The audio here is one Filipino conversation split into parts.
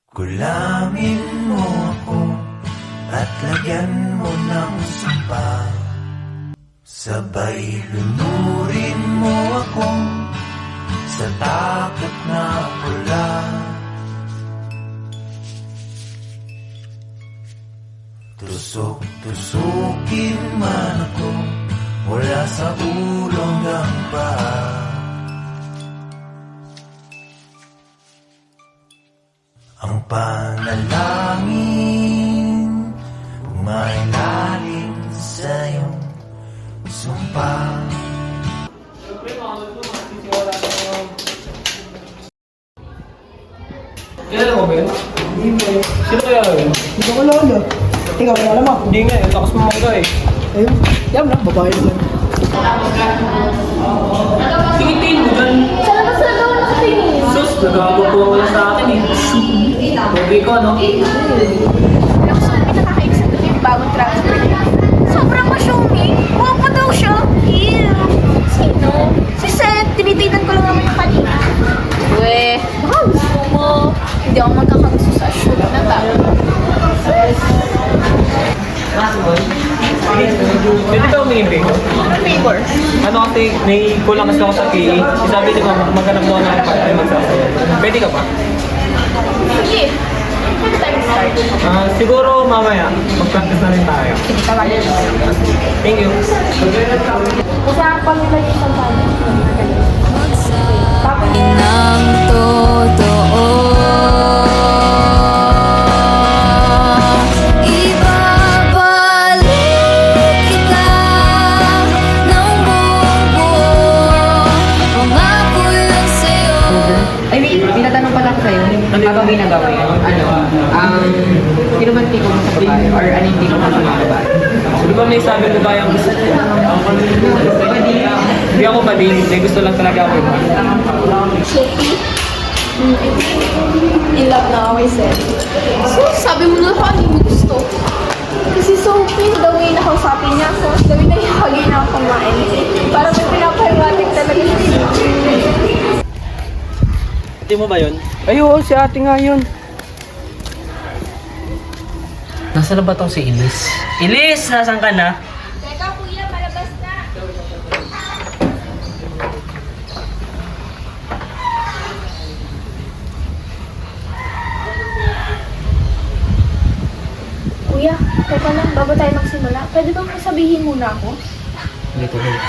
Kulangin mo ako at lagyan mo ng sumpa. Sabay lunurin mo ako sa takot na pula. Tusok-tusukin man ako mula sa ulo hanggang paa. Ang panalangin mailalim sa iyong sumpa. Kilala mo ba yun? Hindi. Sino kaya yun? Hindi ko lolo. Ikaw, wala mo. Hindi nga, yung takas mamangga eh. Ayun. Yan lang, babae naman. Tingin mo dyan. Sa labas na daw nakatingin. Sus, nagagawa wala sa akin eh. Pogi ko, no? Alam ko saan may nakakaig sa tabi yung bagong transfer niya. Sobrang masyumi. Guwapo daw siya. Ew. Sino? Si Seth. Tinititan ko lang naman yung kanina. Uwe, baka gusto mo. Hindi ako magkakagusto sa shoot na ba? Pwede ba humingi favor? Ano favor? Ano kasi, may kulang kasi ako sa PE. Sabi ko, maghanap daw ng part-time magsasaya. Pwede ka ba? Sige. Pwede tayo start. Siguro mamaya, mag-practice na rin tayo. Sige, tawagin mo. Thank you. Kasi ang pag-nilay yung sandali. Tapos, ng totoo. Ibabalik kita ng buong buo. Pangako yun sa'yo. Ay, may tinatanong pala ako sa'yo, habang ginagawa yun, sino man tipo mo sa babae? Or ano yung tipo mo sa mga babae? Di ba may sabi ko ba yung gusto ko? Hindi ako bading, may gusto lang talaga ako. Sophie? In love na ako kay Seth. So, sabi mo na kung ano mo gusto. Kasi Sophie, the way na kausapin niya ako, the way na ihagay na ako kumain. Parang may pinapahiwatig talaga siya. Hindi mo ba yun? Ay, oo, si ate nga yun. Nasaan na ba tong si Elise? Elise, nasaan ka na? Teka, kuya, palabas na. Kuya, teka lang, bago tayo magsimula, pwede bang sabihin muna ako? Dito, dito.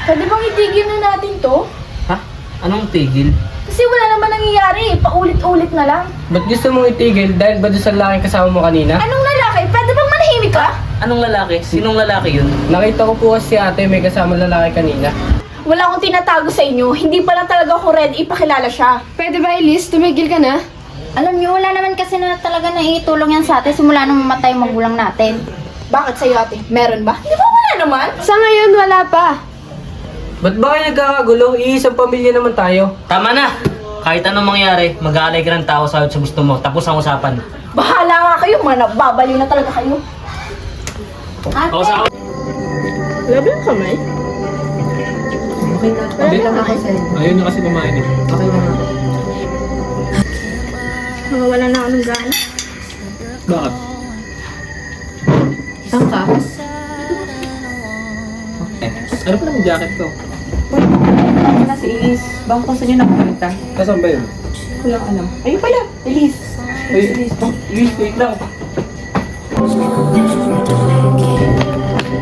Pwede bang itigil na natin to? Ha? Anong tigil? Kasi wala naman nangyayari, paulit-ulit na lang. Ba't gusto mong itigil? Dahil ba doon sa lalaking kasama mo kanina? Anong lalaki? Pwede bang manahimik ka? Anong lalaki? Sinong lalaki yun? Nakita ko po kasi si ate may kasama lalaki kanina. Wala akong tinatago sa inyo, hindi pa lang talaga ako ready ipakilala siya. Pwede ba, Elise? Tumigil ka na? Alam niyo, wala naman kasi na talaga naiitulong yan sa atin simula nung mamatay yung magulang natin. Bakit sa'yo ate? Meron ba? Di ba wala naman? Sa ngayon, wala pa. Ba't ba kayo nagkakagulo? Iisang pamilya naman tayo. Tama na! Kahit anong mangyari, mag-aalay ka ng tao sa gusto mo. Tapos ang usapan. Bahala nga kayo, mga nagbabaliw na talaga kayo. Ako sa Labi ang kamay? Okay na. Okay lang ako sa'yo. Ayun na kasi kumain eh. Okay lang ako. Wala na ako ng gana. Bakit? Saan ka? Ano pa naman jacket ko? Ako na si Elise. Bang kung saan niyo napunta? Nasaan ba yun? Walang alam. Ayun pala, Elise. Ay, Elise, wait lang.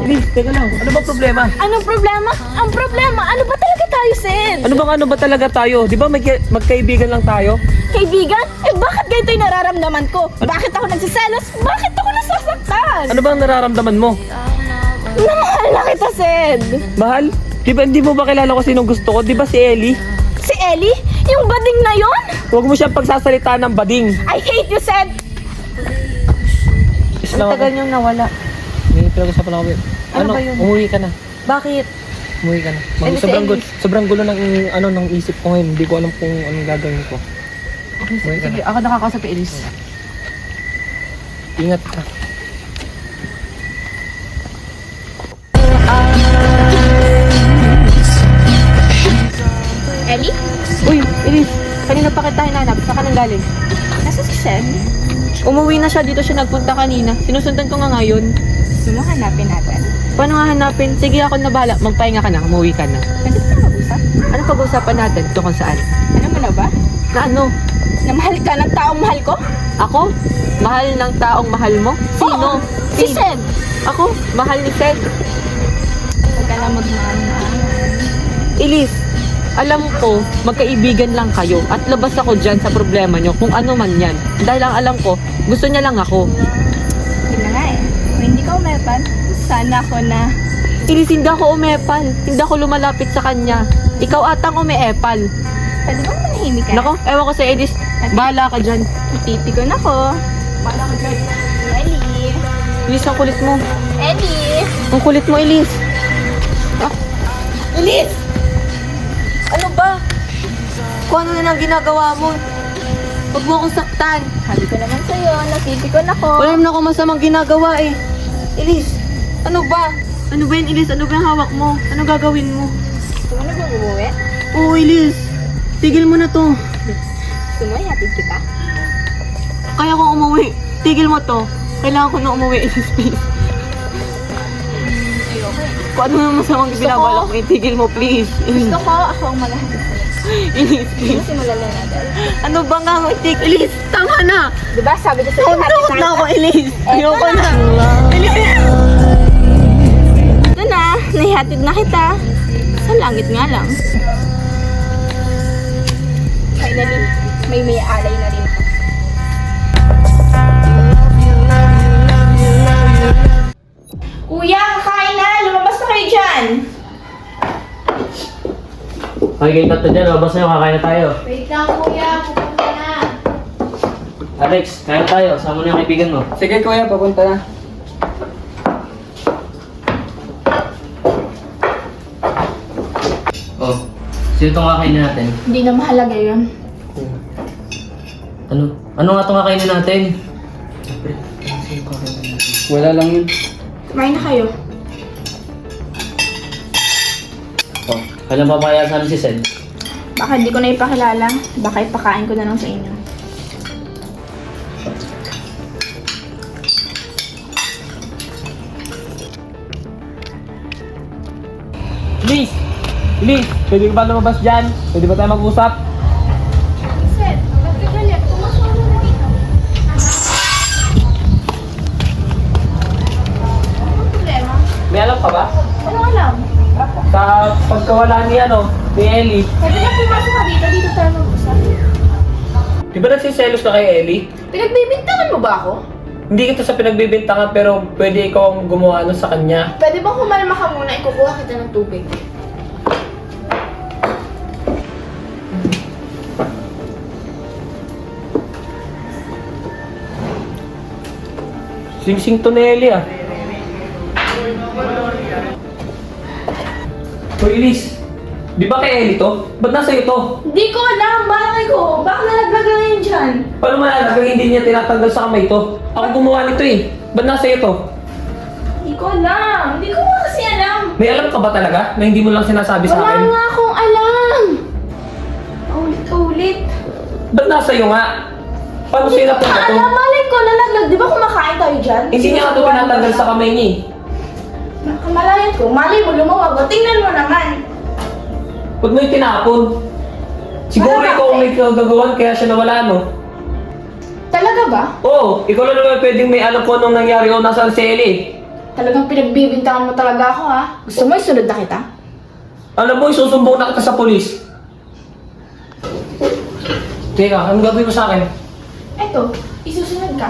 Elise, teka lang. Ano ba problema? Anong problema? Ang problema, ano ba talaga tayo, Sen? Ano ba talaga tayo? Di ba magkaibigan lang tayo? Kaibigan? Eh bakit ganito yung nararamdaman ko? Bakit ako nagsiselos? Bakit ako nasasaktan? Ano bang nararamdaman mo? Namahal na kita, Sen. Mahal? Di mo ba kilala ko sinong gusto ko? Di ba si Ellie? Si Ellie? Yung bading na yon? Huwag mo siyang pagsasalita ng bading. I hate you, Sen. Ang tagal niyong nawala. May pinag-usapan ako. Ano ba yun? Umuwi ka na. Bakit? Umuwi ka na. Ano si Ellie? Sobrang gulo ng isip ko ngayon. Hindi ko alam kung anong gagawin ko. Okay, Umuwi ka sige. na. Ako nakakausap kay Elise. Ingat ka. Ellie? Uy, Elise! Kanina pa kita hinanap. Saan ka nang galing? Nasa si Seth? Umuwi na siya. Dito siya nagpunta kanina. Sinusundan ko nga ngayon. Gusto mo hanapin natin? Paano nga hanapin? Sige, ako na bahala. Magpahinga ka na. Umuwi ka na. Pwede ba mag-usap? Anong pag-uusapan natin? Tungkol saan? Ano mo na ba? Na ano? Na mahal ka ng taong mahal ko? Ako? Mahal ng taong mahal mo? Sino? Oo, si Seth. Ako? Mahal ni Seth? Huwag ka na magmahal. Elise, alam ko, magkaibigan lang kayo at labas ako dyan sa problema nyo kung ano man yan. Dahil ang alam ko, gusto niya lang ako. Yun na nga eh. Kung hindi ka umepan, sana ako na. Elise, hindi ako umepal. Hindi ako lumalapit sa kanya. Ikaw atang umeepal. Pwede bang manahimik ka? Nako, ewan ko sa Elise. Bahala ka dyan. Ipipikon ako. Bahala ka dyan. Ellie. Elise, ang kulit mo. Ellie. Ang kulit mo, Elise. Elise! Ano ba? Kung ano na ang ginagawa mo. Huwag mo akong saktan. Sabi ko naman sa'yo, napipikon ako. Wala naman ako masamang ginagawa eh. Elise, ano ba? Ano ba yan, Elise? Ano ba yung hawak mo? Ano gagawin mo? Gusto mo na bang umuwi? Oo, Elise. Tigil mo na to. Gusto mo, ihatid kita? Kaya kong umuwi. Tigil mo to. Kailangan ko na umuwi, Elise, please. Ayoko eh. Kung ano naman masamang binabalak mo, tigil mo, please. Gusto ko, ako ang maghahatid sa'yo. Elise, please. Simulan na natin. Ano ba nga ang Elise, tama na. Diba, sabi ko sa'yo, Takot na ako, Elise. Ayoko na. Ito na, nahihatid na kita. Sa langit nga lang. Finally, may alay na rin ako. Kuya, kakain na! Lumabas na kayo dyan! Okay, kayo tatlo dyan. Labas na yung kakain na tayo. Wait lang kuya, pupunta na. Alex, kain tayo. Sama na yung kaibigan mo. Sige kuya, papunta na. Oh, sino itong kakainin natin? Hindi na mahalaga yun. Ano? Ano nga itong kakainin natin? Wala lang yun. Kumain na kayo. Oh, kailan pa kaya sa amin si Sed? Baka hindi ko na ipakilala. Baka ipakain ko na lang sa inyo. Elise! Elise! Pwede ka ba lumabas dyan? Pwede ba tayo mag-usap? Seth, ba't ka galit? Pumasok mo na dito. Anong problema? May alam ka ba? Anong alam? Sa pagkawala ni Ellie. Pwede na pumasok ka dito. Dito tayo mag-usap. Di ba nagsiselos ka kay Ellie? Pinagbibintangan mo ba ako? Hindi kita sa pinagbibintangan pero pwede ikaw ang gumawa sa kanya. Pwede bang humalma ka muna? Ikukuha kita ng tubig. Sing-sing to ni Ellie ah. Hoy Elise, di ba kay Ellie to? Ba't nasa iyo to? Hindi ko alam. Bakit ko? Baka nalaglag lang yun dyan. Paano malalagay hindi niya tinatanggal sa kamay to? Ako gumawa nito eh. Ba't nasa iyo to? Hindi ko alam. Hindi ko nga kasi alam. May alam ka ba talaga na hindi mo lang sinasabi sa Wala akin? nga akong alam. Ulit-ulit. Ba't nasa iyo nga? Paano sa'yo napunta to? Alam, malay ko, nalaglag. Di ba kumakain tayo dyan? Hindi niya nga ito tinatanggal sa kamay niya eh. Kamalayan ko, malay mo lumawag. O, tingnan mo naman. Huwag mo yung tinapon. Siguro Wala ikaw ang bakit? may kagagawan kaya siya nawala, no? Talaga ba? Oo, ikaw lang naman pwedeng may alam ko anong nangyari o nasaan si Ellie. Talagang pinagbibintangan mo talaga ako, ha? Gusto mo isunod na kita? Alam mo, isusumbong na kita sa polis. Teka, anong gagawin mo sa akin? Eto, isusunod ka.